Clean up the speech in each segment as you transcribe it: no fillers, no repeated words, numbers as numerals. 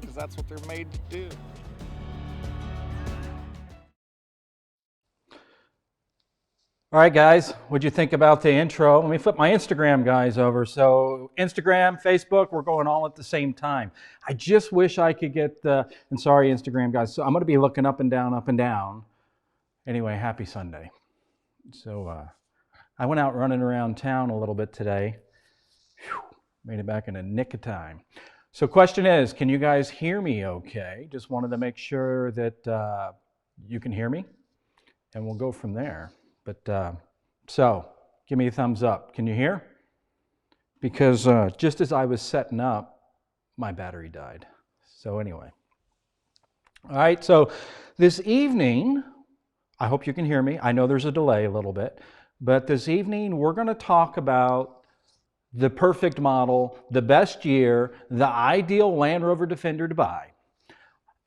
because that's what they're made to do. All right, guys, what'd you think about the intro? Let me flip my Instagram guys over. So Instagram, Facebook, we're going all at the same time. I just wish I could get the, and sorry, Instagram guys. So I'm going to be looking up and down, up and down. Anyway, happy Sunday. So I went out running around town a little bit today. Whew, made it back in a nick of time. So question is, can you guys hear me okay? Just wanted to make sure that you can hear me, and we'll go from there. But so give me a thumbs up. Can you hear? Because just as I was setting up, my battery died. So anyway. All right, so this evening, I hope you can hear me. I know there's a delay a little bit, but this evening we're going to talk about the perfect model, the best year, the ideal Land Rover Defender to buy.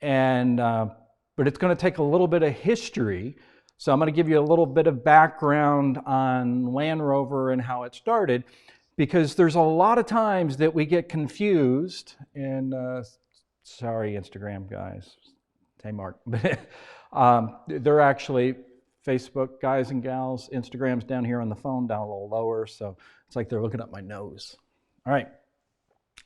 And but it's going to take a little bit of history. So I'm going to give you a little bit of background on Land Rover and how it started, because there's a lot of times that we get confused. And sorry, Instagram guys, hey Mark, they're actually Facebook guys and gals. Instagram's down here on the phone, down a little lower, so it's like they're looking up my nose. All right,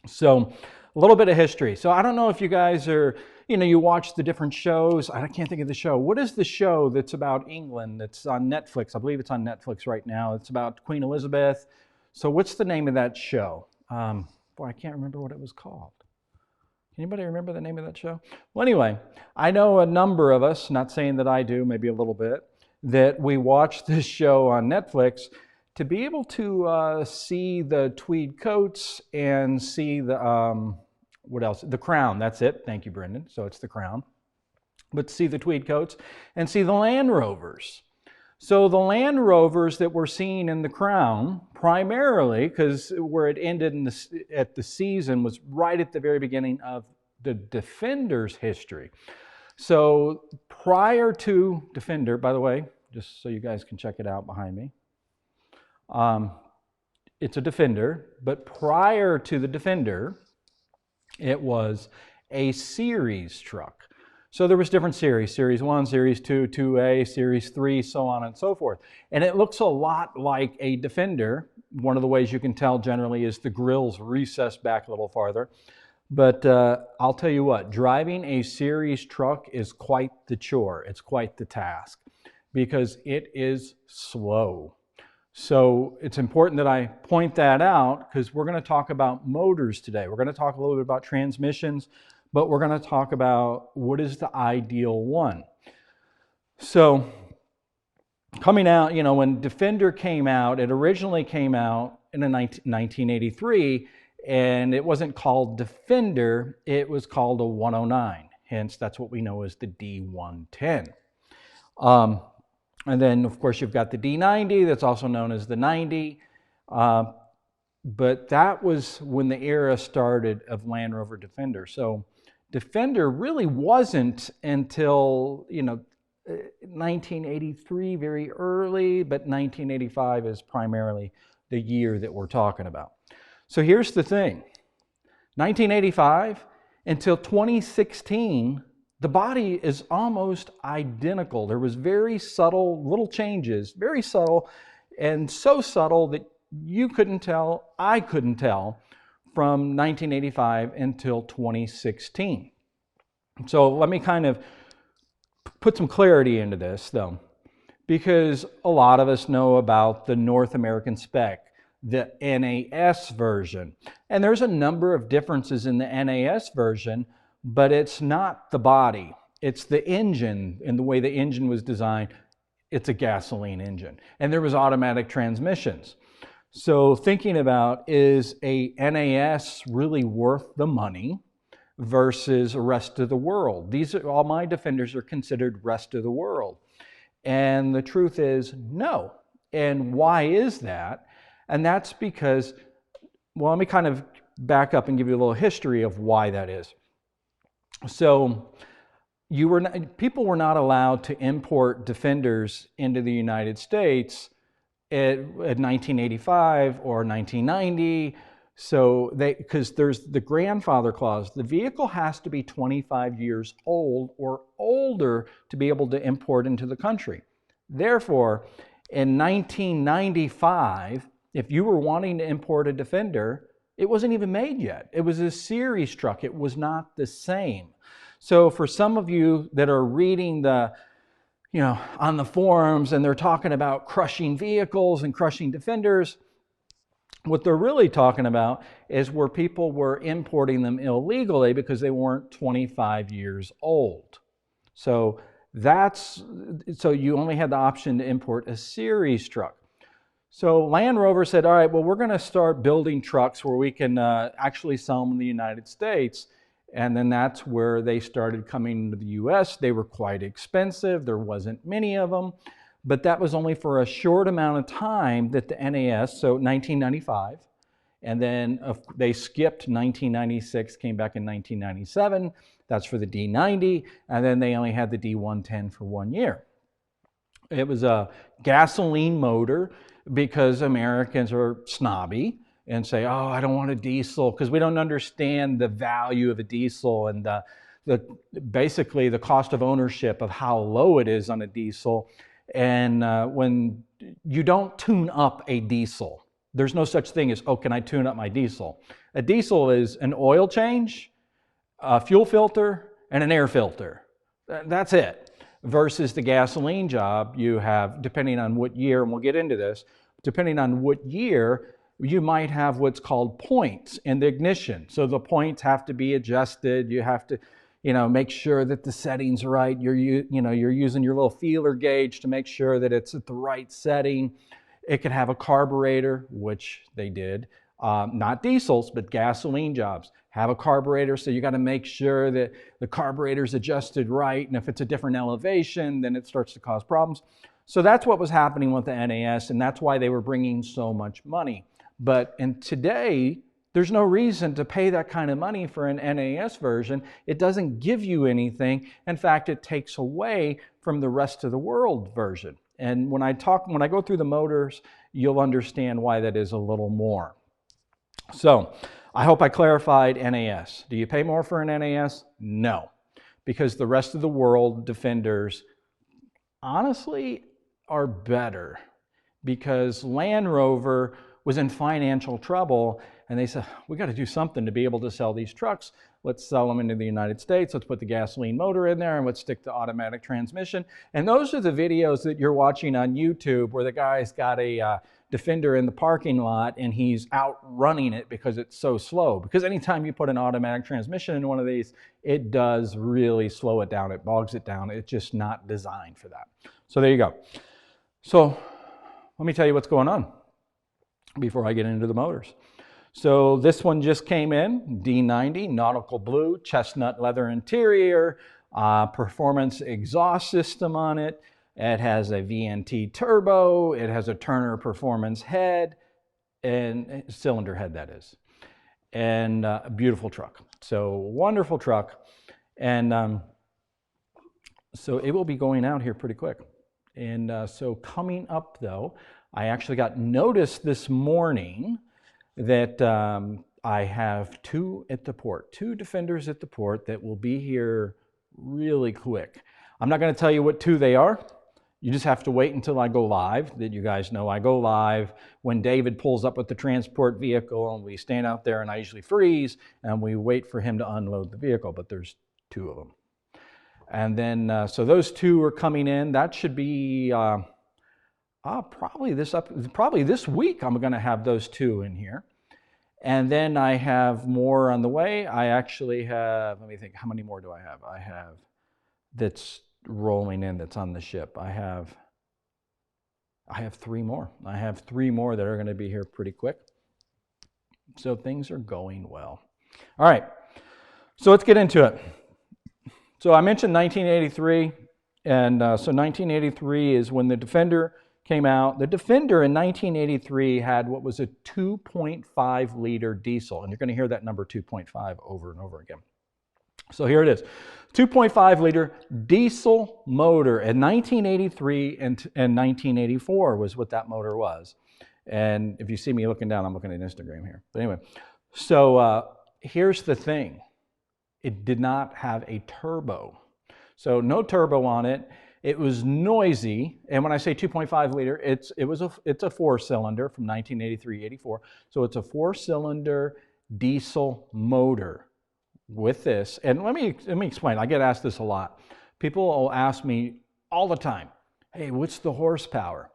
so a little bit of history. So I don't know if you guys are, you watch the different shows. I can't think of the show. What is the show that's about England that's on Netflix? I believe it's on Netflix right now. It's about Queen Elizabeth. So what's the name of that show? Boy, I can't remember what it was called. Anybody remember the name of that show? Well, anyway, I know a number of us, not saying that I do, maybe a little bit, that we watch this show on Netflix to be able to see the tweed coats and see the, what else? The Crown, that's it. Thank you, Brendan. So it's the Crown. But see the tweed coats and see the Land Rovers. So the Land Rovers that we're seeing in the Crown, primarily, because where it ended at the season was right at the very beginning of the Defender's history. So prior to Defender, by the way, just so you guys can check it out behind me, it's a Defender, but prior to the Defender, it was a series truck. So there was different series, Series 1, Series 2, 2A, Series 3, so on and so forth. And it looks a lot like a Defender. One of the ways you can tell generally is the grill's recessed back a little farther. But I'll tell you what, driving a series truck is quite the chore. It's quite the task because it is slow. So it's important that I point that out because we're going to talk about motors today. We're going to talk a little bit about transmissions, but we're going to talk about what is the ideal one. So coming out, when Defender came out, it originally came out in 1983, and it wasn't called Defender, it was called a 109. Hence, that's what we know as the D110. And then, of course, you've got the D90, that's also known as the 90. But that was when the era started of Land Rover Defender. So Defender really wasn't until, 1983, very early, but 1985 is primarily the year that we're talking about. So here's the thing. 1985 until 2016, the body is almost identical. There was very subtle little changes, very subtle, and so subtle that you couldn't tell, I couldn't tell, from 1985 until 2016. So let me kind of put some clarity into this, though, because a lot of us know about the North American spec, the NAS version. And there's a number of differences in the NAS version, but it's not the body. It's the engine and the way the engine was designed. It's a gasoline engine. And there was automatic transmissions. So thinking about, is a NAS really worth the money versus the rest of the world? All my Defenders are considered rest of the world. And the truth is no. And why is that? And that's because, well, let me kind of back up and give you a little history of why that is. So people were not allowed to import Defenders into the United States at 1985 or 1990. So because there's the grandfather clause, the vehicle has to be 25 years old or older to be able to import into the country. Therefore, in 1995, if you were wanting to import a Defender, it wasn't even made yet. It was a series truck. It was not the same. So for some of you that are reading on the forums and they're talking about crushing vehicles and crushing Defenders, what they're really talking about is where people were importing them illegally because they weren't 25 years old. So you only had the option to import a series truck. So Land Rover said, all right, well, we're going to start building trucks where we can actually sell them in the United States. And then that's where they started coming to the US. They were quite expensive. There wasn't many of them. But that was only for a short amount of time that the NAS, so 1995, and then they skipped 1996, came back in 1997. That's for the D90, and then they only had the D110 for 1 year. It was a gasoline motor because Americans are snobby and say, oh, I don't want a diesel, because we don't understand the value of a diesel and basically the cost of ownership of how low it is on a diesel. And when you don't tune up a diesel, there's no such thing as, oh, can I tune up my diesel? A diesel is an oil change, a fuel filter, and an air filter. That's it. Versus the gasoline job, you have, depending on what year, and we'll get into this, depending on what year, you might have what's called points in the ignition. So the points have to be adjusted. You have to make sure that the settings are right. You're using your little feeler gauge to make sure that it's at the right setting. It could have a carburetor, which they did. Not diesels, but gasoline jobs have a carburetor. So you got to make sure that the carburetor's adjusted right. And if it's a different elevation, then it starts to cause problems. So that's what was happening with the NAS, and that's why they were bringing so much money. But today, there's no reason to pay that kind of money for an NAS version. It doesn't give you anything. In fact, it takes away from the rest of the world version. And when I go through the motors, you'll understand why that is a little more. So I hope I clarified NAS. Do you pay more for an NAS? No, because the rest of the world Defenders honestly are better, because Land Rover was in financial trouble, and they said, we got to do something to be able to sell these trucks. Let's sell them into the United States. Let's put the gasoline motor in there, and let's stick the automatic transmission. And those are the videos that you're watching on YouTube where the guy's got a Defender in the parking lot and he's outrunning it because it's so slow. Because anytime you put an automatic transmission in one of these, it does really slow it down. It bogs it down. It's just not designed for that. So there you go. So let me tell you what's going on before I get into the motors. So this one just came in, D90, nautical blue, chestnut leather interior, performance exhaust system on it. It has a VNT turbo. It has a Turner performance head, and cylinder head, that is. And a beautiful truck. So wonderful truck. And so it will be going out here pretty quick. And so coming up though, I actually got notice this morning that I have two Defenders at the port that will be here really quick. I'm not going to tell you what two they are. You just have to wait until I go live. That you guys know I go live when David pulls up with the transport vehicle, and we stand out there, and I usually freeze and we wait for him to unload the vehicle, but there's two of them. And then so those two are coming in. That should be probably this week. I'm going to have those two in here. And then I have more on the way. I actually have, let me think, how many more do I have? I have that's rolling in, that's on the ship. I have three more. I have three more that are going to be here pretty quick. So things are going well. All right, so let's get into it. So I mentioned 1983, and so 1983 is when the Defender came out. The Defender in 1983 had what was a 2.5 liter diesel, and you're going to hear that number 2.5 over and over again. So here it is, 2.5 liter diesel motor in 1983 and 1984 was what that motor was. And if you see me looking down, I'm looking at Instagram here. But anyway, so here's the thing. It did not have a turbo. So no turbo on it. It was noisy. And when I say 2.5 liter, it's a 4-cylinder from 1983-84. So it's a 4-cylinder diesel motor with this. And let me explain. I get asked this a lot. People will ask me all the time, hey, what's the horsepower?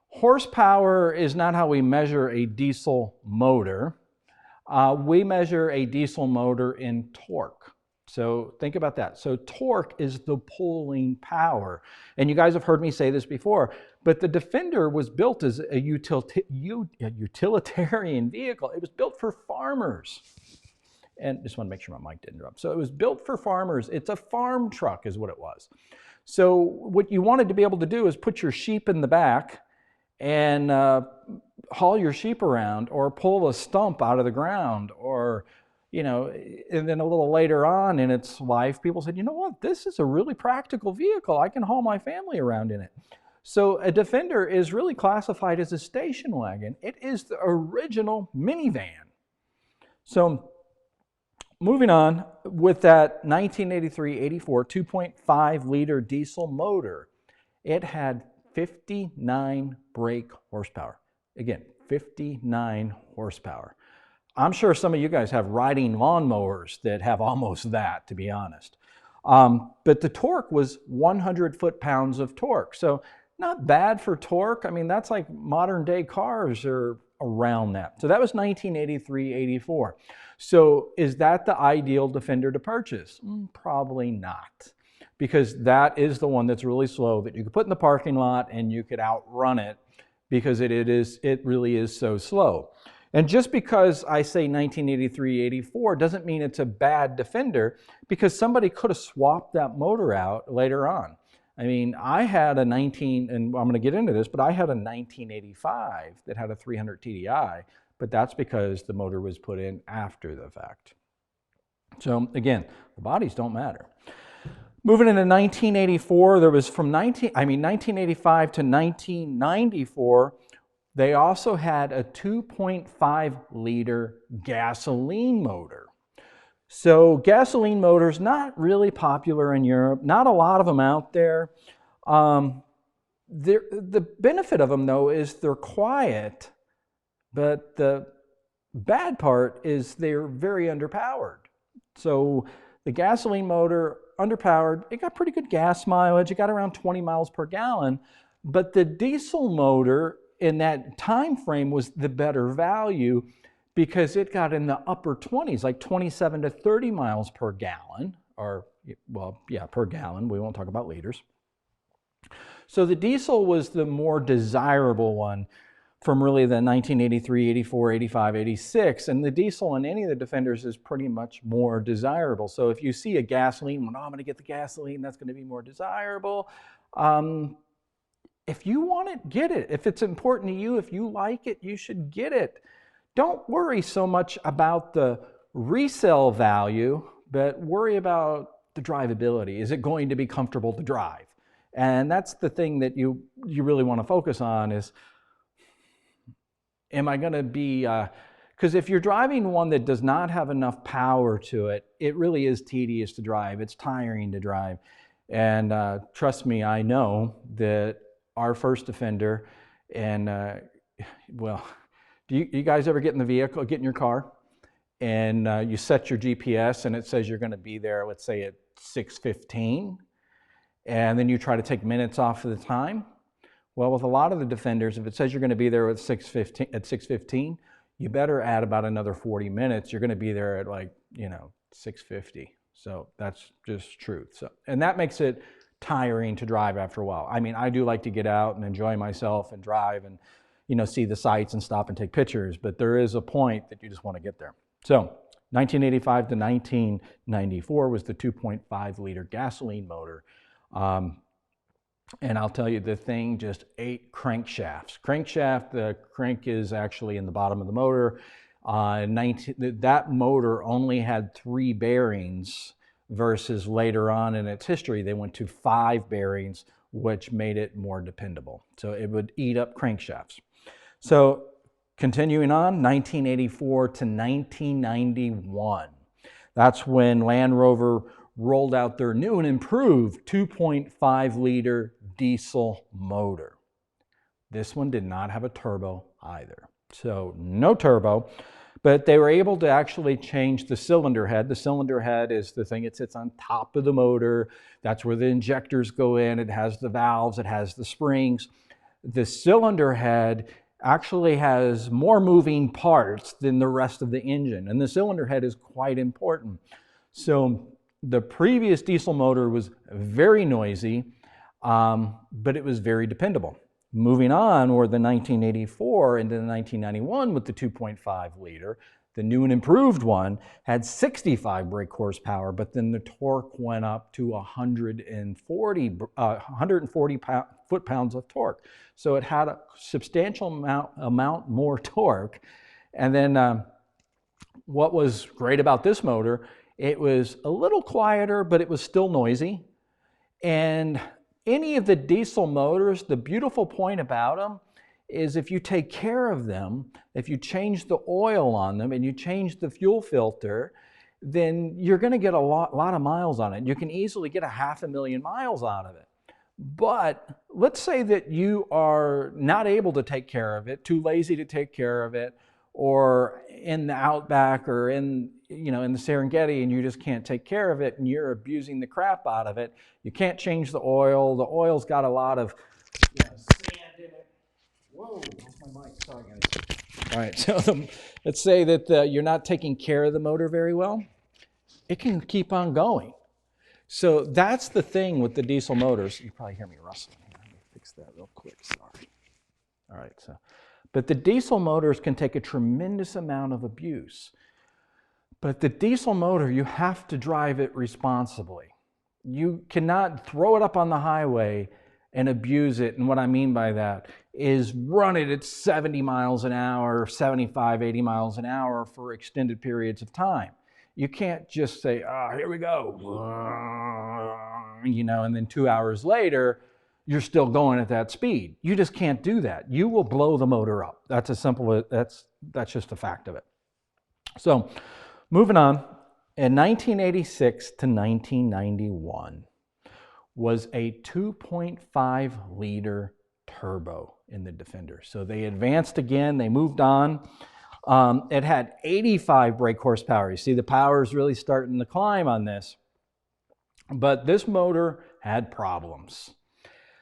Horsepower is not how we measure a diesel motor. We measure a diesel motor in torque. So think about that. So torque is the pulling power. And you guys have heard me say this before, but the Defender was built as a utilitarian vehicle. It was built for farmers. And just want to make sure my mic didn't drop. So it was built for farmers. It's a farm truck is what it was. So what you wanted to be able to do is put your sheep in the back and haul your sheep around, or pull a stump out of the ground, or, you know, and then a little later on in its life, people said, you know what, this is a really practical vehicle. I can haul my family around in it. So a Defender is really classified as a station wagon. It is the original minivan. So moving on, with that 1983-84 2.5 liter diesel motor, it had 59 brake horsepower. Again, 59 horsepower. I'm sure some of you guys have riding lawnmowers that have almost that, to be honest. But the torque was 100 foot-pounds of torque. So not bad for torque. I mean, that's like modern day cars are around that. So that was 1983-84. So is that the ideal Defender to purchase? Probably not. Because that is the one that's really slow, that you could put in the parking lot and you could outrun it, because it really is so slow. And just because I say 1983-84 doesn't mean it's a bad Defender, because somebody could have swapped that motor out later on. I mean, I had and I'm going to get into this, but I had a 1985 that had a 300 TDI, but that's because the motor was put in after the fact. So again, the bodies don't matter. Moving into 1984, there was from 1985 to 1994, they also had a 2.5 liter gasoline motor. So gasoline motors, not really popular in Europe, not a lot of them out there. The benefit of them, though, is they're quiet, but the bad part is they're very underpowered. So the gasoline motor, underpowered, it got pretty good gas mileage. It got around 20 miles per gallon. But the diesel motor in that time frame was the better value, because it got in the upper 20s, like 27 to 30 miles per gallon, or, well, yeah, per gallon. We won't talk about liters. So the diesel was the more desirable one from really the 1983, 84, 85, 86. And the diesel in any of the Defenders is pretty much more desirable. So if you see a gasoline one, oh, I'm going to get the gasoline, that's going to be more desirable. If you want it, get it. If it's important to you, if you like it, you should get it. Don't worry so much about the resale value, but worry about the drivability. Is it going to be comfortable to drive? And that's the thing that you really want to focus on is, am I going to be, because if you're driving one that does not have enough power to it, it really is tedious to drive. It's tiring to drive. And trust me, I know that our first Defender, and well, do you guys ever get in the vehicle, get in your car, and you set your GPS and it says you're going to be there, let's say at 6:15, and then you try to take minutes off of the time? Well, with a lot of the Defenders, if it says you're going to be there at 6:15, you better add about another 40 minutes. You're going to be there at, like, 6:50. So that's just truth. So, and that makes it tiring to drive after a while. I mean, I do like to get out and enjoy myself and drive and, see the sights and stop and take pictures, but there is a point that you just want to get there. So 1985 to 1994 was the 2.5 liter gasoline motor. And I'll tell you, the thing just ate crankshafts. The crank is actually in the bottom of the motor. That motor only had 3 bearings, versus later on in its history, they went to 5 bearings, which made it more dependable. So it would eat up crankshafts. So continuing on, 1984 to 1991. That's when Land Rover rolled out their new and improved 2.5 liter diesel motor. This one did not have a turbo either. So no turbo, but they were able to actually change the cylinder head. The cylinder head is the thing that sits on top of the motor. That's where the injectors go in. It has the valves, it has the springs. The cylinder head actually has more moving parts than the rest of the engine, and the cylinder head is quite important. So the previous diesel motor was very noisy, but it was very dependable. Moving on, or the 1984 into the 1991 with the 2.5 liter, the new and improved one had 65 brake horsepower, but then the torque went up to 140 foot-pounds of torque. So it had a substantial amount more torque. And then what was great about this motor, it was a little quieter, but it was still noisy. And any of the diesel motors, the beautiful point about them is if you take care of them, if you change the oil on them and you change the fuel filter, then you're going to get a lot of miles on it. You can easily get 500,000 miles out of it. But let's say that you are not able to take care of it, too lazy to take care of it, or in the outback or in the Serengeti, and you just can't take care of it and you're abusing the crap out of it. You can't change the oil. The oil's got a lot of sand in it. Whoa, what's my mic? Sorry, guys. All right, so let's say that you're not taking care of the motor very well. It can keep on going. So that's the thing with the diesel motors. You probably hear me rustling. Let me fix that real quick. Sorry. All right, but the diesel motors can take a tremendous amount of abuse. But the diesel motor, you have to drive it responsibly. You cannot throw it up on the highway and abuse it. And what I mean by that is run it at 70 miles an hour, 75, 80 miles an hour for extended periods of time. You can't just say, here we go, and then 2 hours later, you're still going at that speed. You just can't do that. You will blow the motor up. That's as simple as, that's just a fact of it. So moving on, in 1986 to 1991 was a 2.5 liter turbo in the Defender. So they advanced again, they moved on. It had 85 brake horsepower. You see the power is really starting to climb on this. But this motor had problems.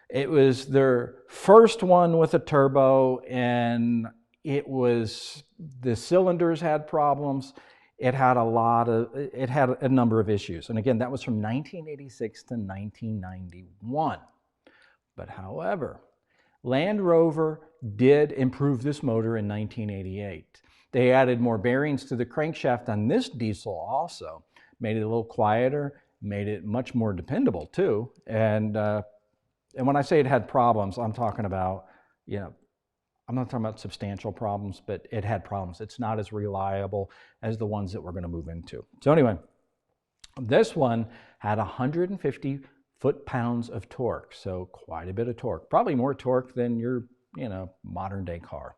It was their first one with a turbo, and the cylinders had problems. It had a number of issues. And again, that was from 1986 to 1991. But however, Land Rover did improve this motor in 1988. They added more bearings to the crankshaft on this diesel also, made it a little quieter, made it much more dependable too. And when I say it had problems, I'm talking about, I'm not talking about substantial problems, but it had problems. It's not as reliable as the ones that we're going to move into. So anyway, this one had 150 foot-pounds of torque, so quite a bit of torque. Probably more torque than your, modern-day car.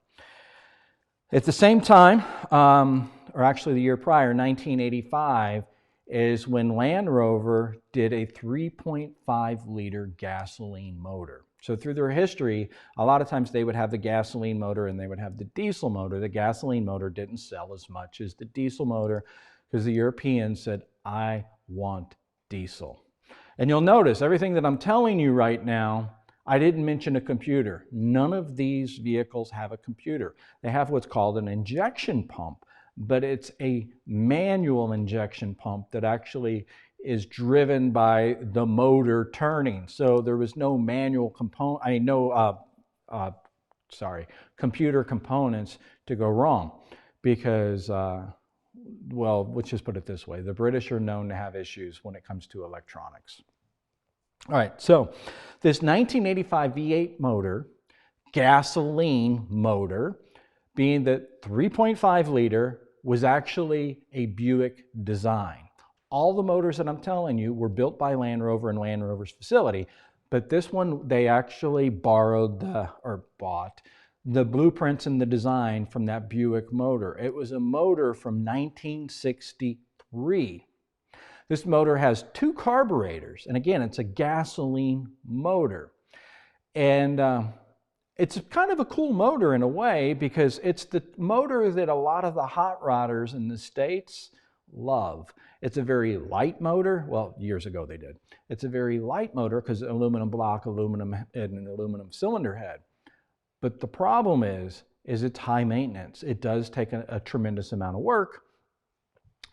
At the same time, or actually the year prior, 1985, is when Land Rover did a 3.5 liter gasoline motor. So through their history, a lot of times they would have the gasoline motor and they would have the diesel motor. The gasoline motor didn't sell as much as the diesel motor because the Europeans said, I want diesel. And you'll notice everything that I'm telling you right now, I didn't mention a computer. None of these vehicles have a computer. They have what's called an injection pump, but it's a manual injection pump that actually is driven by the motor turning. So there was no manual component, computer components to go wrong because, well, let's just put it this way. The British are known to have issues when it comes to electronics. All right, so this 1985 V8 motor, gasoline motor, being the 3.5 liter, was actually a Buick design. All the motors that I'm telling you were built by Land Rover in Land Rover's facility, but this one they actually bought the blueprints and the design from that Buick motor. It was a motor from 1963. This motor has 2 carburetors, and again, it's a gasoline motor. And it's kind of a cool motor in a way, because it's the motor that a lot of the hot rodders in the States love. It's a very light motor. Well, years ago they did. It's a very light motor because aluminum block, aluminum, and an aluminum cylinder head. But the problem is it's high maintenance. It does take a tremendous amount of work,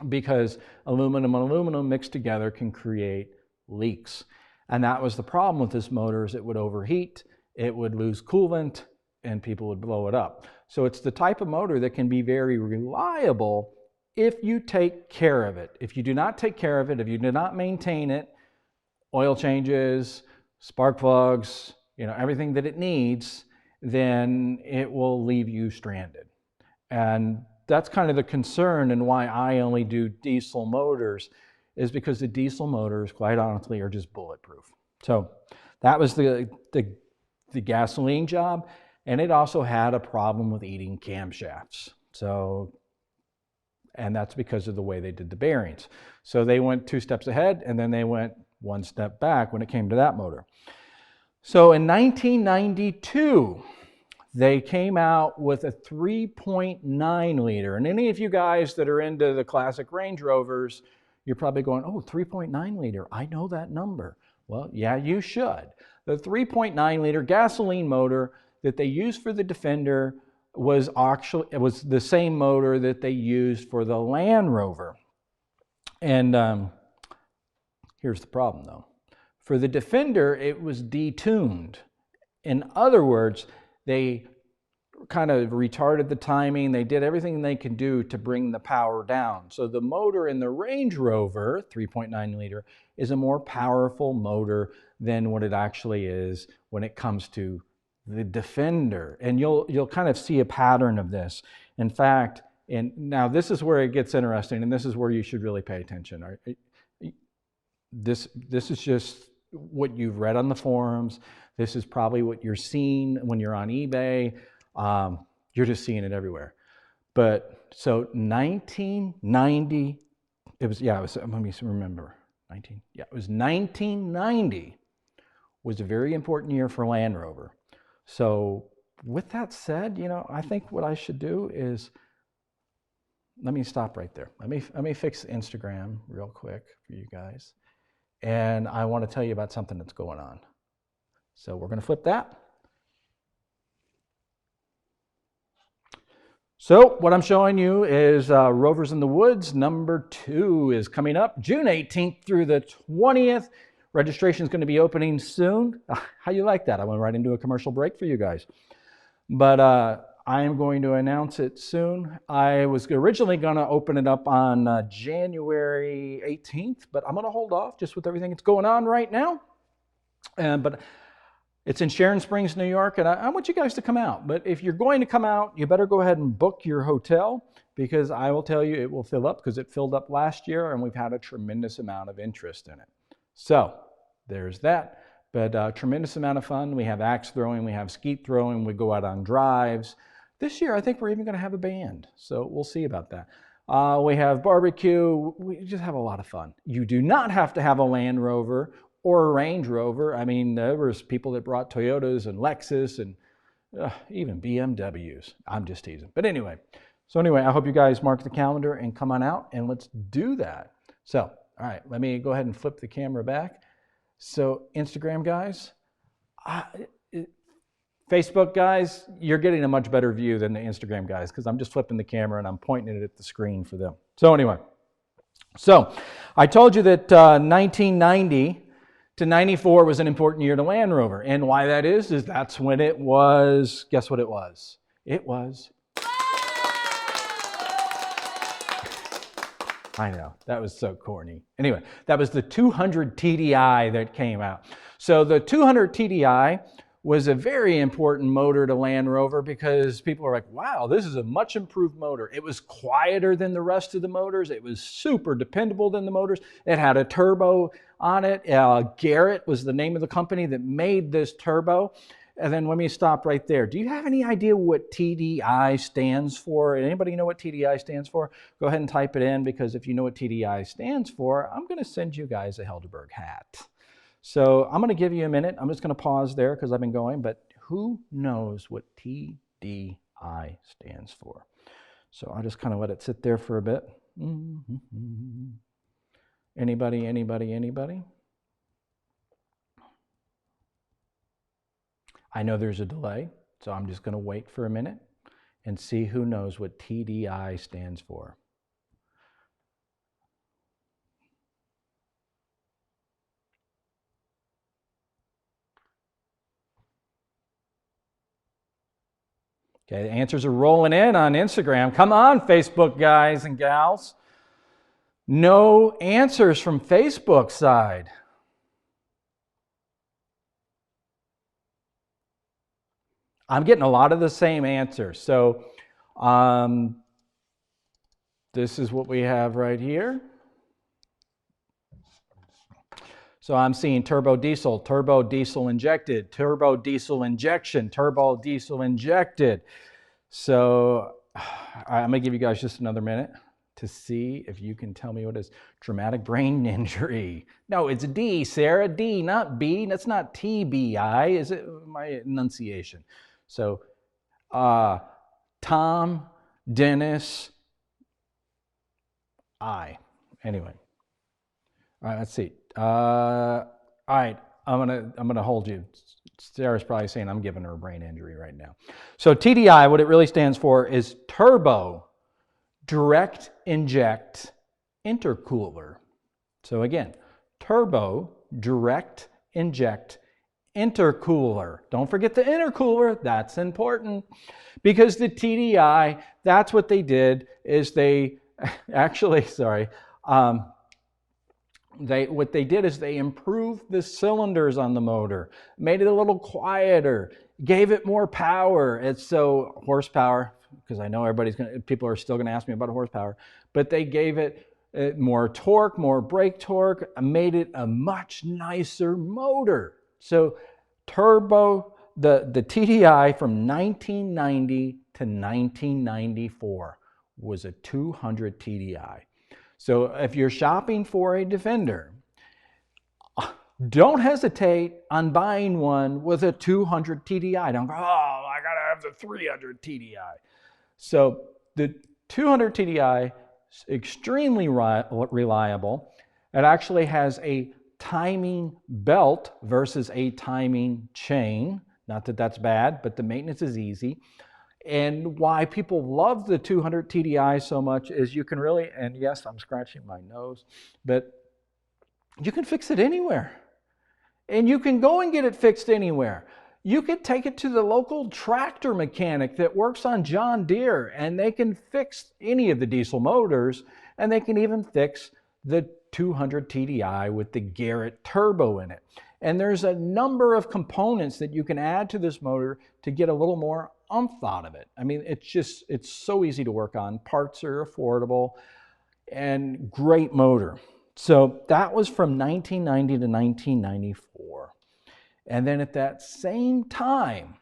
because aluminum and aluminum mixed together can create leaks. And that was the problem with this motor, is it would overheat, it would lose coolant, and people would blow it up. So it's the type of motor that can be very reliable if you take care of it. If you do not take care of it, if you do not maintain it, oil changes, spark plugs, everything that it needs, then it will leave you stranded. And that's kind of the concern, and why I only do diesel motors, is because the diesel motors, quite honestly, are just bulletproof. So that was the gasoline job, and it also had a problem with eating camshafts. And that's because of the way they did the bearings. So they went 2 steps ahead, and then they went 1 step back when it came to that motor. So in 1992, they came out with a 3.9 liter. And any of you guys that are into the classic Range Rovers, you're probably going, oh, 3.9 liter, I know that number. Well, yeah, you should. The 3.9 liter gasoline motor that they used for the Defender was the same motor that they used for the Land Rover. And here's the problem, though. For the Defender, it was detuned. In other words, they kind of retarded the timing. They did everything they could do to bring the power down. So the motor in the Range Rover, 3.9 liter, is a more powerful motor than what it actually is when it comes to the Defender. And you'll kind of see a pattern of this. In fact, and now this is where it gets interesting, and this is where you should really pay attention. This is just what you've read on the forums. This is probably what you're seeing when you're on eBay. You're just seeing it everywhere. But so 1990, it was, let me remember, it was 1990 was a very important year for Land Rover. So with that said, I think what I should do is, let me stop right there. Let me fix Instagram real quick for you guys. And I want to tell you about something that's going on. So we're going to flip that. So what I'm showing you is Rovers in the Woods #2 is coming up June 18th through the 20th. Registration is going to be opening soon. How you like that? I went right into a commercial break for you guys. But I am going to announce it soon. I was originally going to open it up on January 18th, but I'm going to hold off just with everything that's going on right now. But it's in Sharon Springs, New York, and I want you guys to come out. But if you're going to come out, you better go ahead and book your hotel, because I will tell you it will fill up, because it filled up last year, and we've had a tremendous amount of interest in it. So there's that. But tremendous amount of fun. We have axe throwing, we have skeet throwing, we go out on drives. This year, I think we're even going to have a band, so we'll see about that. We have barbecue. We just have a lot of fun. You do not have to have a Land Rover or a Range Rover. I mean, there was people that brought Toyotas and Lexus and even BMWs. I'm just teasing. But anyway, I hope you guys mark the calendar and come on out, and let's do that. So, all right, let me go ahead and flip the camera back. So, Instagram guys, Facebook guys, you're getting a much better view than the Instagram guys, because I'm just flipping the camera and I'm pointing it at the screen for them. So anyway, I told you that 1990 to 94 was an important year to Land Rover. And why that is that's when it was, guess what it was? It was, I know, that was so corny. Anyway, that was the 200 TDI that came out. So the 200 TDI was a very important motor to Land Rover, because people are like, wow, this is a much improved motor. It was quieter than the rest of the motors. It was super dependable than the motors. It had a turbo on it. Garrett was the name of the company that made this turbo. And then let me stop right there. Do you have any idea what TDI stands for? Anybody know what TDI stands for? Go ahead and type it in, because if you know what TDI stands for, I'm going to send you guys a Helderburg hat. So I'm going to give you a minute. I'm just going to pause there because I've been going, but who knows what TDI stands for? So I'll just kind of let it sit there for a bit. Anybody, anybody, anybody? I know there's a delay, so I'm just going to wait for a minute and see who knows what TDI stands for. Okay, the answers are rolling in on Instagram. Come on, Facebook guys and gals. No answers from Facebook side. I'm getting a lot of the same answers. So this is what we have right here. So I'm seeing turbo diesel injected, turbo diesel injection, turbo diesel injected. So I'm going to give you guys just another minute to see if you can tell me what is traumatic brain injury. No, it's D, Sarah, D, not B. That's not TBI. Is it my enunciation? So Tom, Dennis, I. Anyway. All right, let's see. All right, I'm gonna hold you. Sarah's probably saying I'm giving her a brain injury right now. So TDI, what it really stands for is turbo direct inject intercooler. So again, turbo direct inject intercooler. Don't forget the intercooler. That's important, because the TDI, that's what they did, is they actually, sorry. What they did is they improved the cylinders on the motor, made it a little quieter, gave it more power. It's so horsepower, because I know people are still gonna ask me about horsepower, but they gave it more torque, more brake torque, made it a much nicer motor. So turbo, the TDI from 1990 to 1994 was a 200 TDI. So if you're shopping for a Defender, don't hesitate on buying one with a 200 TDI. Don't go, oh, I gotta have the 300 TDI. So the 200 TDI is extremely reliable. It actually has a timing belt versus a timing chain. Not that that's bad, but the maintenance is easy. And why people love the 200 TDI so much is you can really, and yes, I'm scratching my nose, but you can fix it anywhere. And you can go and get it fixed anywhere. You could take it to the local tractor mechanic that works on John Deere, and they can fix any of the diesel motors, and they can even fix the 200 TDI with the Garrett turbo in it. And there's a number of components that you can add to this motor to get a little more oomph out of it. I mean, it's so easy to work on. Parts are affordable and great motor. So that was from 1990 to 1994. And then at that same time,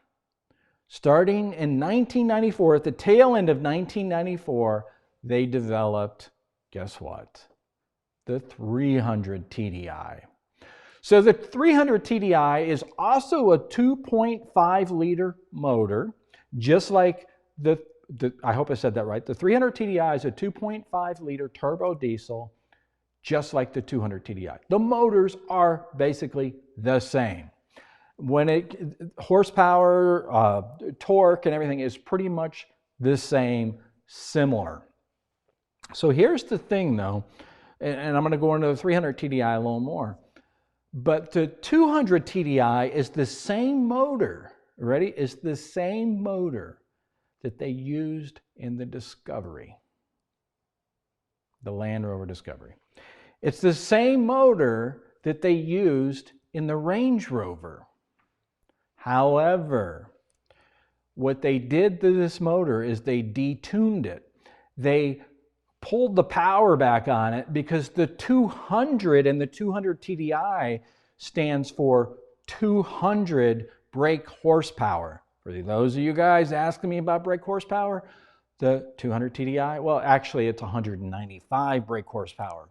starting in 1994, at the tail end of 1994, they developed, guess what? The 300 TDI. So the 300 TDI is also a 2.5 liter motor, just like I hope I said that right. The 300 TDI is a 2.5 liter turbo diesel, just like the 200 TDI. The motors are basically the same. Horsepower, torque, and everything is pretty much the same, similar. So here's the thing though, and I'm gonna go into the 300 TDI a little more, but the 200 TDI is the same motor, ready? It's the same motor that they used in the Discovery, the Land Rover Discovery. It's the same motor that they used in the Range Rover. However, what they did to this motor is they detuned it. They pulled the power back on it because the 200 and the 200 TDI stands for 200 brake horsepower. For those of you guys asking me about brake horsepower, the 200 TDI, well, actually it's 195 brake horsepower,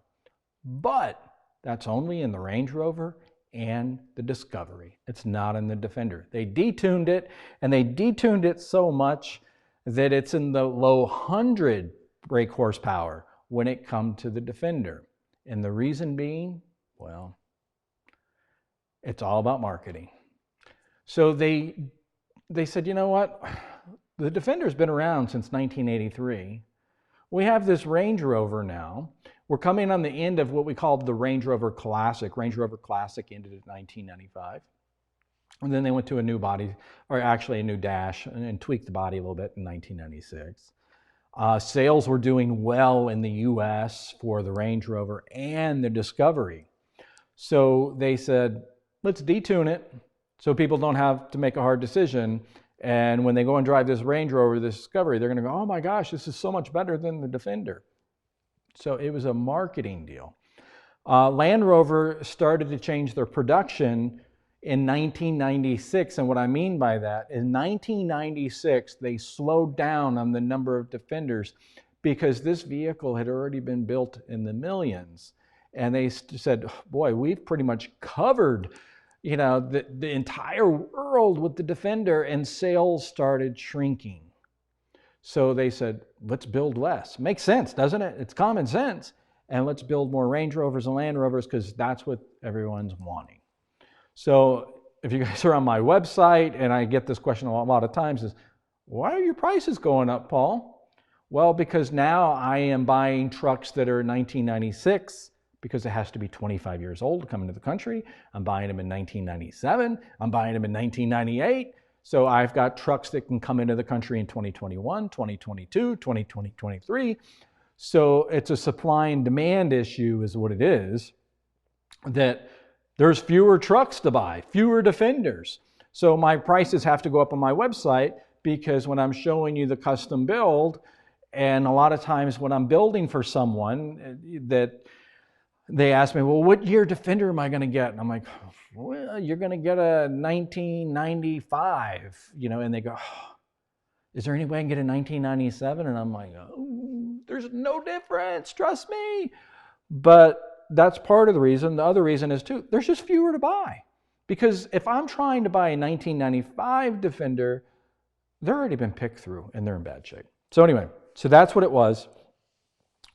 but that's only in the Range Rover and the Discovery. It's not in the Defender. They detuned it, and they detuned it so much that it's in the low 100 brake horsepower when it comes to the Defender. And the reason being, well, it's all about marketing. So they said, you know what? The Defender's been around since 1983. We have this Range Rover now. We're coming on the end of what we called the Range Rover Classic. Range Rover Classic ended in 1995. And then they went to a new body, or actually a new dash, and tweaked the body a little bit in 1996. Sales were doing well in the US for the Range Rover and the Discovery. So they said, let's detune it so people don't have to make a hard decision. And when they go and drive this Range Rover, this Discovery, they're going to go, oh my gosh, this is so much better than the Defender. So it was a marketing deal. Land Rover started to change their production in 1996. And what I mean by that, in 1996, they slowed down on the number of Defenders because this vehicle had already been built in the millions. And they said, boy, we've pretty much covered the entire world with the Defender, and sales started shrinking. So they said, let's build less. Makes sense, doesn't it? It's common sense. And let's build more Range Rovers and Land Rovers because that's what everyone's wanting. So if you guys are on my website, and I get this question a lot of times, is why are your prices going up, Paul? Well, because now I am buying trucks that are 1996, because it has to be 25 years old to come into the country. I'm buying them in 1997. I'm buying them in 1998. So I've got trucks that can come into the country in 2021, 2022, 2023. So it's a supply and demand issue is what it is, that there's fewer trucks to buy, fewer Defenders. So my prices have to go up on my website because when I'm showing you the custom build, and a lot of times when I'm building for someone that they ask me, well, what year Defender am I going to get? And I'm like, well, you're going to get a 1995, and they go, oh, is there any way I can get a 1997? And I'm like, oh, there's no difference, trust me. But that's part of the reason. The other reason is too, there's just fewer to buy. Because if I'm trying to buy a 1995 Defender, they've already been picked through and they're in bad shape. So anyway, so that's what it was.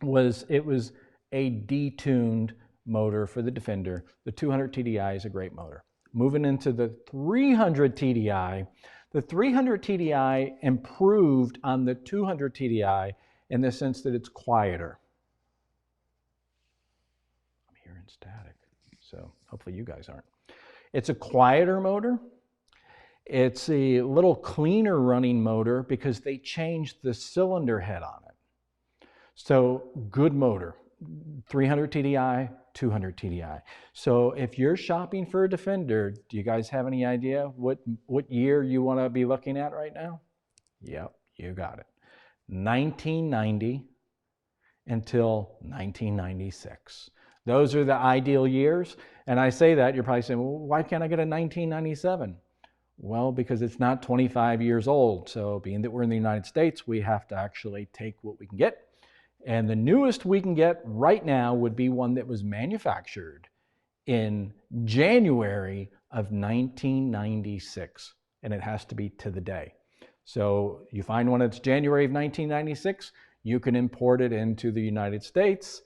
It was a detuned motor for the Defender. The 200 TDI is a great motor. Moving into the 300 TDI, the 300 TDI improved on the 200 TDI in the sense that it's quieter. I'm hearing static, so hopefully you guys aren't. It's a quieter motor. It's a little cleaner running motor because they changed the cylinder head on it. So good motor. 300 TDI, 200 TDI. So if you're shopping for a Defender, do you guys have any idea what year you want to be looking at right now? Yep, you got it. 1990 until 1996. Those are the ideal years. And I say that, you're probably saying, well, why can't I get a 1997? Well, because it's not 25 years old. So being that we're in the United States, we have to actually take what we can get. And the newest we can get right now would be one that was manufactured in January of 1996. And it has to be to the day. So you find one that's January of 1996, you can import it into the United States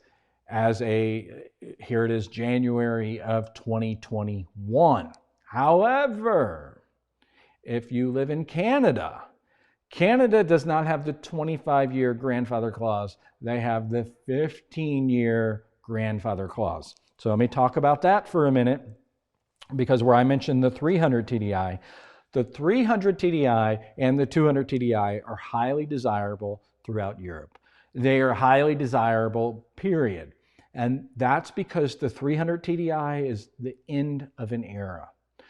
as here it is, January of 2021. However, if you live in Canada, Canada does not have the 25-year grandfather clause. They have the 15-year grandfather clause. So let me talk about that for a minute, because where I mentioned the 300 TDI, the 300 TDI and the 200 TDI are highly desirable throughout Europe. They are highly desirable, period. And that's because the 300 TDI is the end of an era.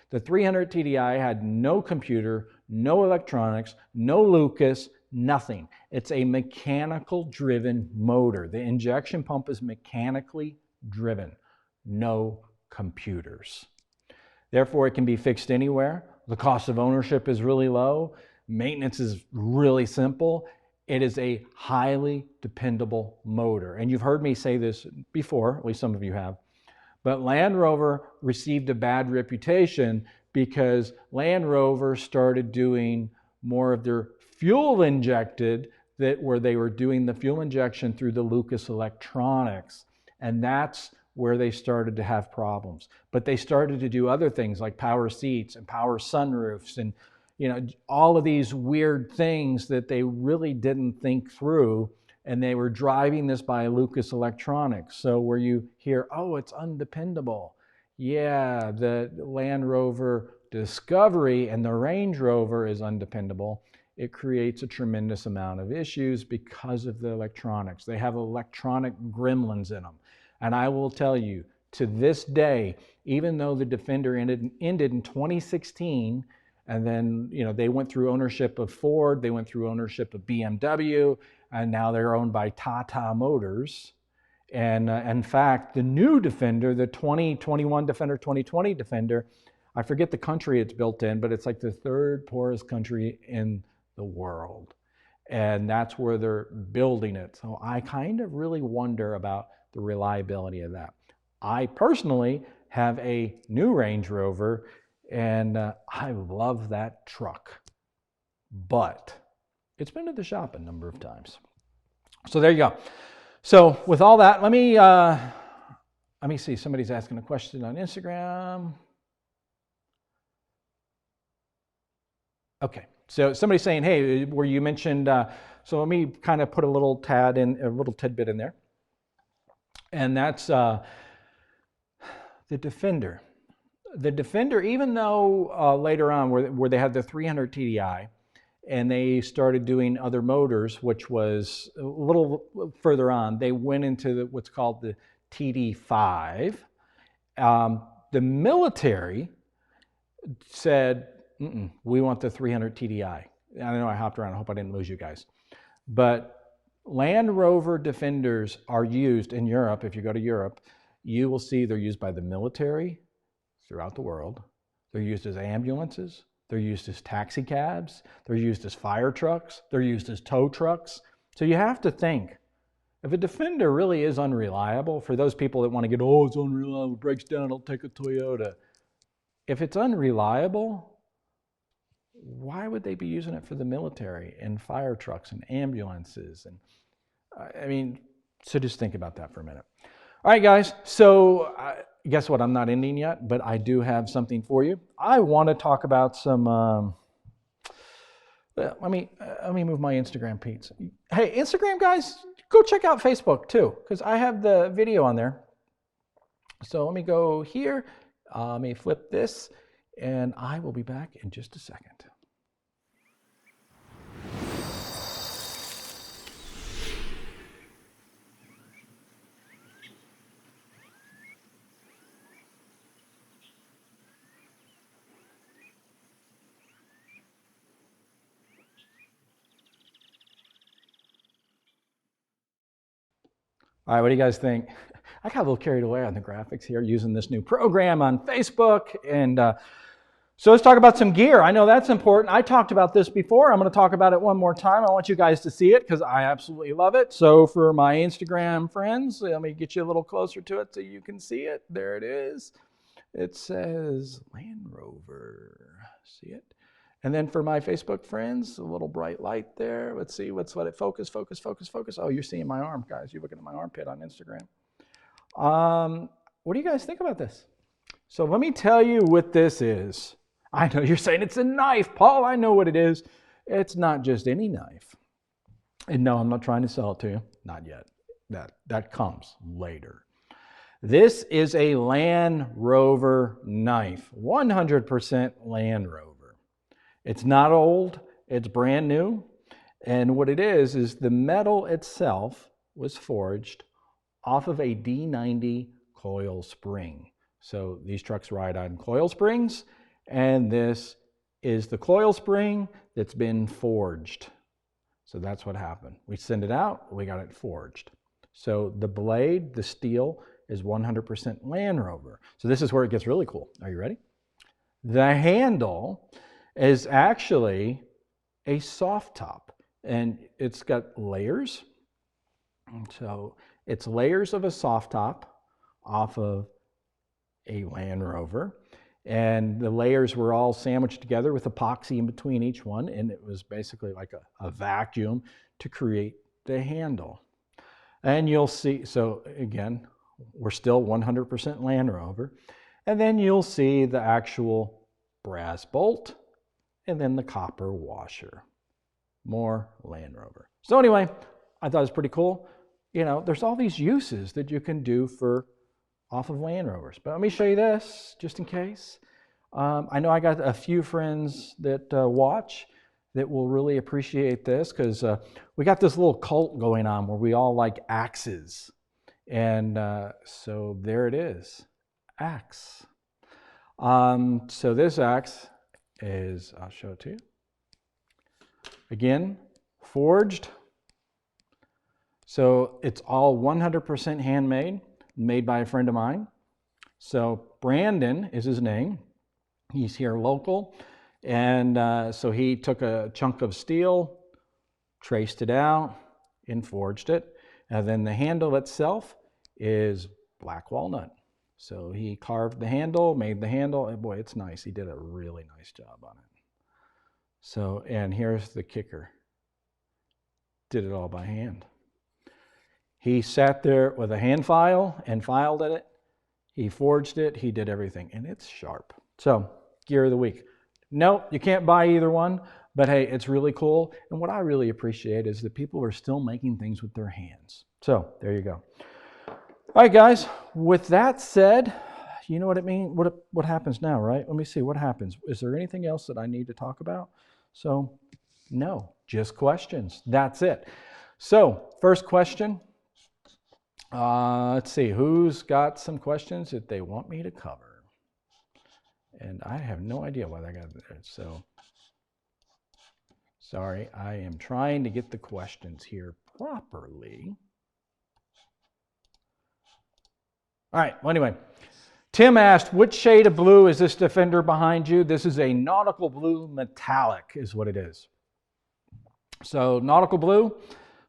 The 300 TDI had no computer, no electronics, no Lucas, nothing. It's a mechanical driven motor. The injection pump is mechanically driven, no computers. Therefore, it can be fixed anywhere. The cost of ownership is really low. Maintenance is really simple. It is a highly dependable motor. And you've heard me say this before, at least some of you have. But Land Rover received a bad reputation because Land Rover started doing more of their fuel injected, where they were doing the fuel injection through the Lucas electronics. And that's where they started to have problems. But they started to do other things like power seats and power sunroofs and all of these weird things that they really didn't think through, and they were driving this by Lucas Electronics. So where you hear, oh, it's undependable. Yeah, the Land Rover Discovery and the Range Rover is undependable. It creates a tremendous amount of issues because of the electronics. They have electronic gremlins in them. And I will tell you, to this day, even though the Defender ended in 2016, and then they went through ownership of Ford, they went through ownership of BMW, and now they're owned by Tata Motors. And in fact, the new Defender, the 2021 Defender, 2020 Defender, I forget the country it's built in, but it's like the third poorest country in the world. And that's where they're building it. So I kind of really wonder about the reliability of that. I personally have a new Range Rover, and I love that truck, but it's been to the shop a number of times. So there you go. So with all that, let me see. Somebody's asking a question on Instagram. Okay. So somebody's saying, hey, where you mentioned, so let me kind of put a little tidbit in there. And that's the Defender. The Defender, even though later on where they had the 300 TDI and they started doing other motors, which was a little further on, they went into what's called the TD5. The military said, we want the 300 TDI. I know I hopped around. I hope I didn't lose you guys. But Land Rover Defenders are used in Europe. If you go to Europe, you will see they're used by the military throughout the world. They're used as ambulances. They're used as taxi cabs. They're used as fire trucks. They're used as tow trucks. So you have to think, if a Defender really is unreliable, for those people that want to get, oh, it's unreliable, it breaks down, I'll take a Toyota. If it's unreliable, why would they be using it for the military and fire trucks and ambulances? And so just think about that for a minute. All right, guys. So guess what? I'm not ending yet, but I do have something for you. I want to talk about some. Let me move my Instagram peeps. Hey, Instagram guys, go check out Facebook too, because I have the video on there. So let me go here. Let me flip this, and I will be back in just a second. All right, what do you guys think? I got a little carried away on the graphics here using this new program on Facebook. And so let's talk about some gear. I know that's important. I talked about this before. I'm going to talk about it one more time. I want you guys to see it because I absolutely love it. So for my Instagram friends, let me get you a little closer to it so you can see it. There it is. It says Land Rover. See it? And then for my Facebook friends, a little bright light there. Let's see, let it focus. Oh, you're seeing my arm, guys. You're looking at my armpit on Instagram. What do you guys think about this? So let me tell you what this is. I know you're saying it's a knife, Paul. I know what it is. It's not just any knife. And no, I'm not trying to sell it to you. Not yet. That comes later. This is a Land Rover knife. 100% Land Rover. It's not old, it's brand new. And what it is the metal itself was forged off of a D90 coil spring. So these trucks ride on coil springs, and this is the coil spring that's been forged. So that's what happened. We send it out, we got it forged. So the blade, the steel, is 100% Land Rover. So this is where it gets really cool. Are you ready? The handle is actually a soft top, and it's got layers. So it's layers of a soft top off of a Land Rover. And the layers were all sandwiched together with epoxy in between each one. And it was basically like a vacuum to create the handle. And you'll see, so again, we're still 100% Land Rover. And then you'll see the actual brass bolt and then the copper washer. More Land Rover. So anyway, I thought it was pretty cool. You know, there's all these uses that you can do for off of Land Rovers. But let me show you this, just in case. I know I got a few friends that watch that will really appreciate this, because we got this little cult going on where we all like axes. And so there it is, axe. So this axe is, I'll show it to you. Again, forged. So it's all 100% handmade, made by a friend of mine. So Brandon is his name. He's here local. And so he took a chunk of steel, traced it out, and forged it. And then the handle itself is black walnut. So he carved the handle, made the handle, and boy, it's nice. He did a really nice job on it. So, and here's the kicker. Did it all by hand. He sat there with a hand file and filed at it. He forged it. He did everything, and it's sharp. So, gear of the week. No, you can't buy either one, but hey, it's really cool. And what I really appreciate is that people are still making things with their hands. So, there you go. All right, guys. With that said, you know what it means? What happens now, right? Let me see what happens. Is there anything else that I need to talk about? So, no, just questions. That's it. So, first question. Let's see, who's got some questions that they want me to cover? And I have no idea why they got there. So, sorry, I am trying to get the questions here properly. All right, well, anyway, Tim asked, which shade of blue is this Defender behind you? This is a nautical blue metallic is what it is. So nautical blue,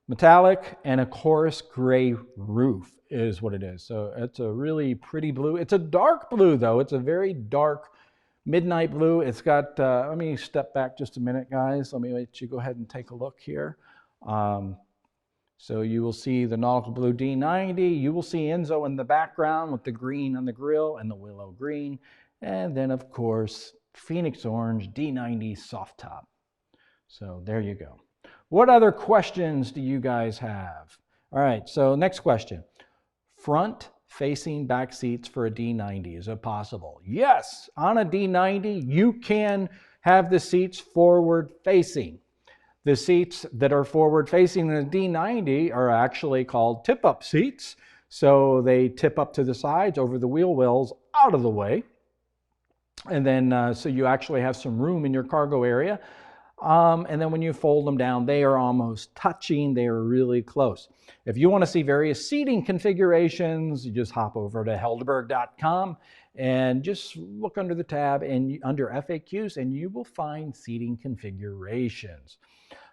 metallic, and a chorus gray roof is what it is. So it's a really pretty blue. It's a dark blue, though. It's a very dark midnight blue. It's got, let me step back just a minute, guys. Let me let you go ahead and take a look here. So you will see the nautical blue D90. You will see Enzo in the background with the green on the grill and the willow green. And then, of course, Phoenix Orange D90 soft top. So there you go. What other questions do you guys have? All right, so next question. Front-facing back seats for a D90, is it possible? Yes, on a D90, you can have the seats forward-facing. The seats that are forward-facing in a D90 are actually called tip-up seats. So they tip up to the sides over the wheel wells out of the way. And then, so you actually have some room in your cargo area. And then when you fold them down, they are almost touching. They are really close. If you want to see various seating configurations, you just hop over to helderburg.com and just look under the tab and under FAQs, and you will find seating configurations.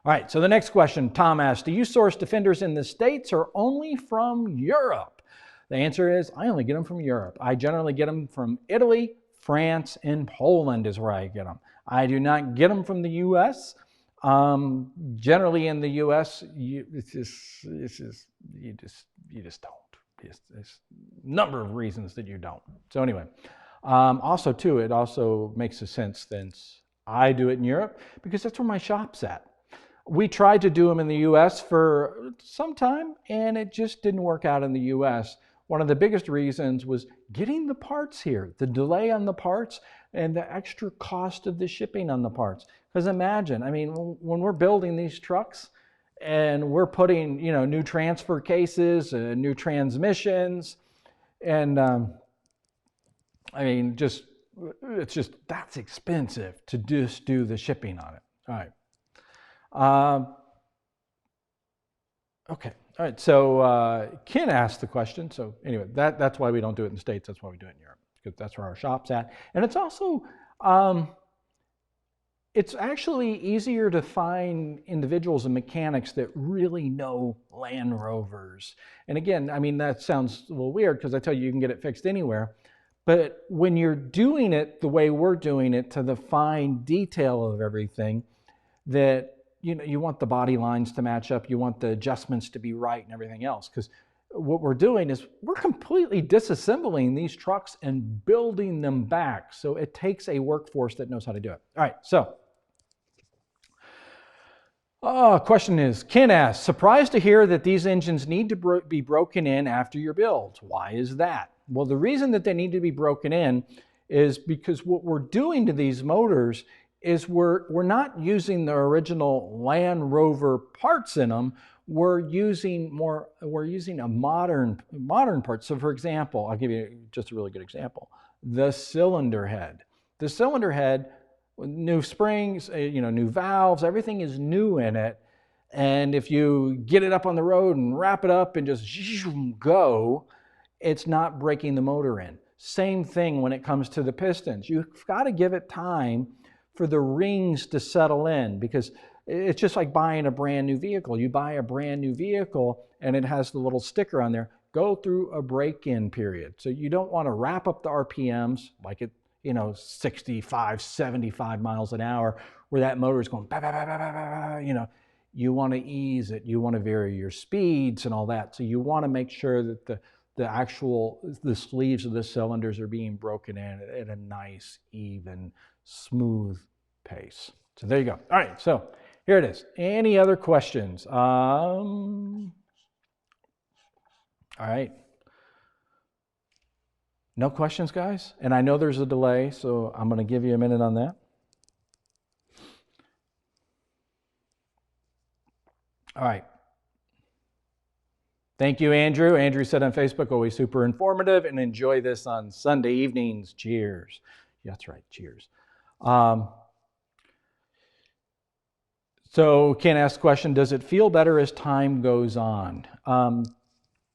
All right, so the next question, Tom asked, do you source Defenders in the States or only from Europe? The answer is, I only get them from Europe. I generally get them from Italy, France, and Poland is where I get them. I do not get them from the U.S. Generally in the U.S., you just don't. There's a number of reasons that you don't. So anyway, also too, it also makes a sense since I do it in Europe because that's where my shop's at. We tried to do them in the U.S. for some time, and it just didn't work out in the U.S. One of the biggest reasons was getting the parts here, the delay on the parts, and the extra cost of the shipping on the parts. Because imagine, I mean, when we're building these trucks and we're putting, new transfer cases, new transmissions, and I mean, that's expensive to just do the shipping on it. All right. Okay. All right. So Ken asked the question. So anyway, that's why we don't do it in the States. That's why we do it in Europe. because that's where our shop's at. And it's also, it's actually easier to find individuals and mechanics that really know Land Rovers. And again, I mean, that sounds a little weird because I tell you, you can get it fixed anywhere. But when you're doing it the way we're doing it, to the fine detail of everything, that you want the body lines to match up, you want the adjustments to be right and everything else. Because what we're doing is we're completely disassembling these trucks and building them back. So it takes a workforce that knows how to do it. All right, so question is, Ken asks, surprised to hear that these engines need to be broken in after your build. Why is that? Well, the reason that they need to be broken in is because what we're doing to these motors is we're not using the original Land Rover parts in them. We're using a modern part. So for example, I'll give you just a really good example. The cylinder head. The cylinder head, new springs, new valves, everything is new in it. And if you get it up on the road and wrap it up and just go, it's not breaking the motor in. Same thing when it comes to the pistons. You've got to give it time for the rings to settle in, because it's just like buying a brand new vehicle. You buy a brand new vehicle and it has the little sticker on there, go through a break-in period. So you don't want to wrap up the RPMs like it, 65, 75 miles an hour, where that motor is going, bah, bah, bah, bah, bah, bah, you want to ease it. You want to vary your speeds and all that. So you want to make sure that the sleeves of the cylinders are being broken in at a nice, even, smooth pace. So there you go. All right, so here it is. Any other questions? All right. No questions, guys? And I know there's a delay, so I'm going to give you a minute on that. All right. Thank you, Andrew. Andrew said on Facebook, always super informative, and enjoy this on Sunday evenings. Cheers. Yeah, that's right. Cheers. So Ken asked the question, does it feel better as time goes on?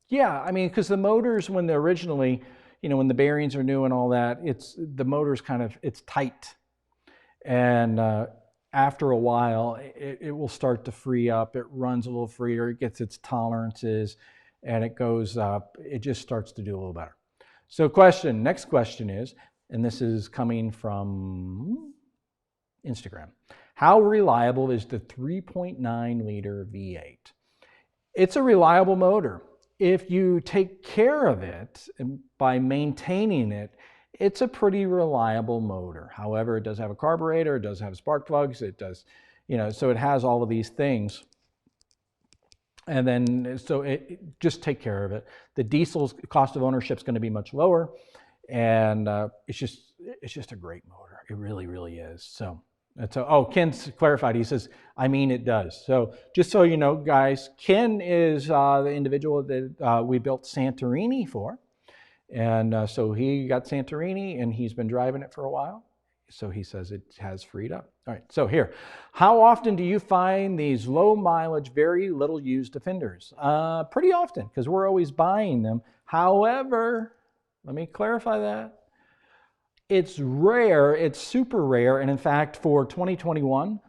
Yeah, I mean, because the motors, when they're originally, when the bearings are new and all that, the motor's it's tight. And after a while, it will start to free up. It runs a little freer, it gets its tolerances, and it goes up. It just starts to do a little better. So next question is, and this is coming from Instagram. How reliable is the 3.9 liter V8? It's a reliable motor. If you take care of it by maintaining it, it's a pretty reliable motor. However, it does have a carburetor, it does have spark plugs, it does, so it has all of these things. And then, so just take care of it. The diesel's cost of ownership is going to be much lower, and it's just a great motor. It really, really is. So Ken's clarified. He says, I mean, it does. So just so you know, guys, Ken is the individual that we built Santorini for. And so he got Santorini and he's been driving it for a while. So he says it has freed up. All right, so here, how often do you find these low mileage, very little used Defenders? Pretty often, because we're always buying them. However, let me clarify that. It's rare, it's super rare. And in fact, for 2021,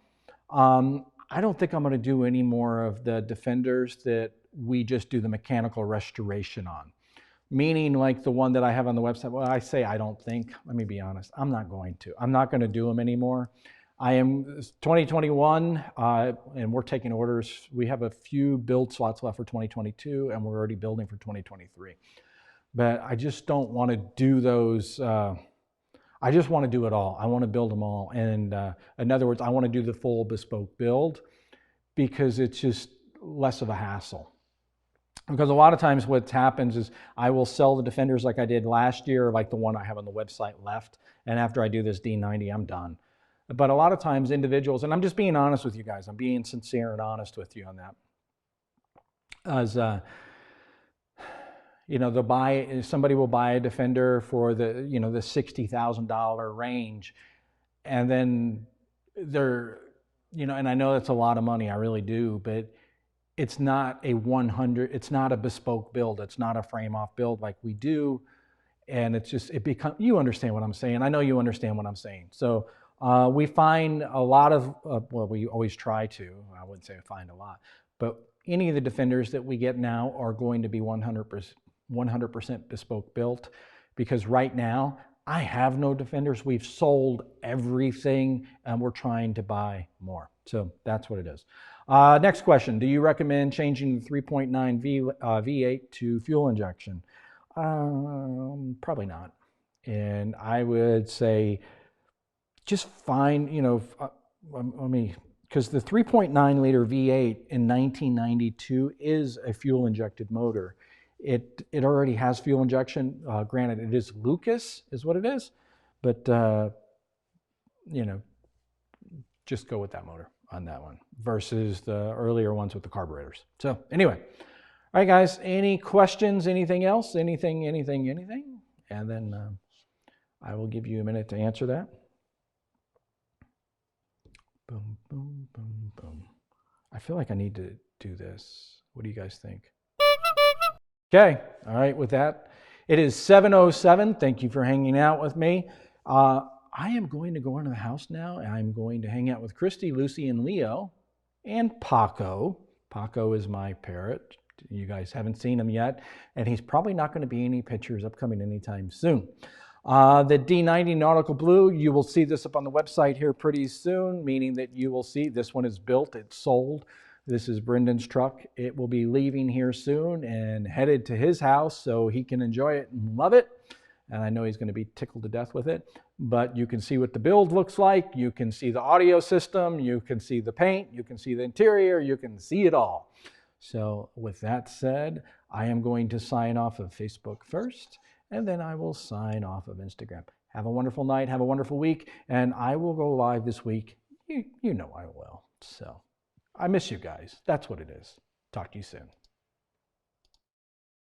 I don't think I'm going to do any more of the Defenders that we just do the mechanical restoration on. Meaning like the one that I have on the website. Well, I say I don't think. Let me be honest. I'm not going to. I'm not going to do them anymore. 2021, and we're taking orders. We have a few build slots left for 2022, and we're already building for 2023. But I just don't want to do those. I just want to do it all. I want to build them all. And in other words, I want to do the full bespoke build because it's just less of a hassle. Because a lot of times what happens is I will sell the Defenders like I did last year, like the one I have on the website left. And after I do this D90, I'm done. But a lot of times individuals, and I'm just being honest with you guys, I'm being sincere and honest with you on that. As somebody will buy a Defender for the the $60,000 range, and then they're, and I know that's a lot of money, I really do, but it's not a 100, it's not a bespoke build, it's not a frame off build like we do. And it's just, you understand what I'm saying. I know you understand what I'm saying. So we find a lot of, well, we always try to, I wouldn't say find a lot, but any of the Defenders that we get now are going to be 100% bespoke built, because right now I have no Defenders. We've sold everything and we're trying to buy more. So that's what it is. Next question. Do you recommend changing the 3.9 V8 to fuel injection? Probably not. And I would say just find, because the 3.9 liter V8 in 1992 is a fuel injected motor. It already has fuel injection. Granted, it is Lucas is what it is, but just go with that motor on that one versus the earlier ones with the carburetors. So anyway, all right, guys, any questions, anything else, anything? And then I will give you a minute to answer that. Boom, boom, boom, boom. I feel like I need to do this. What do you guys think? Okay, all right, with that, it is 7:07. Thank you for hanging out with me. I am going to go into the house now, and I'm going to hang out with Christy, Lucy, and Leo, and Paco. Paco is my parrot. You guys haven't seen him yet, and he's probably not going to be any pictures upcoming anytime soon. The D90 Nautical Blue, you will see this up on the website here pretty soon, meaning that you will see this one is built, it's sold. This is Brendan's truck. It will be leaving here soon and headed to his house so he can enjoy it and love it. And I know he's going to be tickled to death with it. But you can see what the build looks like. You can see the audio system. You can see the paint. You can see the interior. You can see it all. So with that said, I am going to sign off of Facebook first, and then I will sign off of Instagram. Have a wonderful night. Have a wonderful week. And I will go live this week. You know I will. So I miss you guys. That's what it is. Talk to you soon.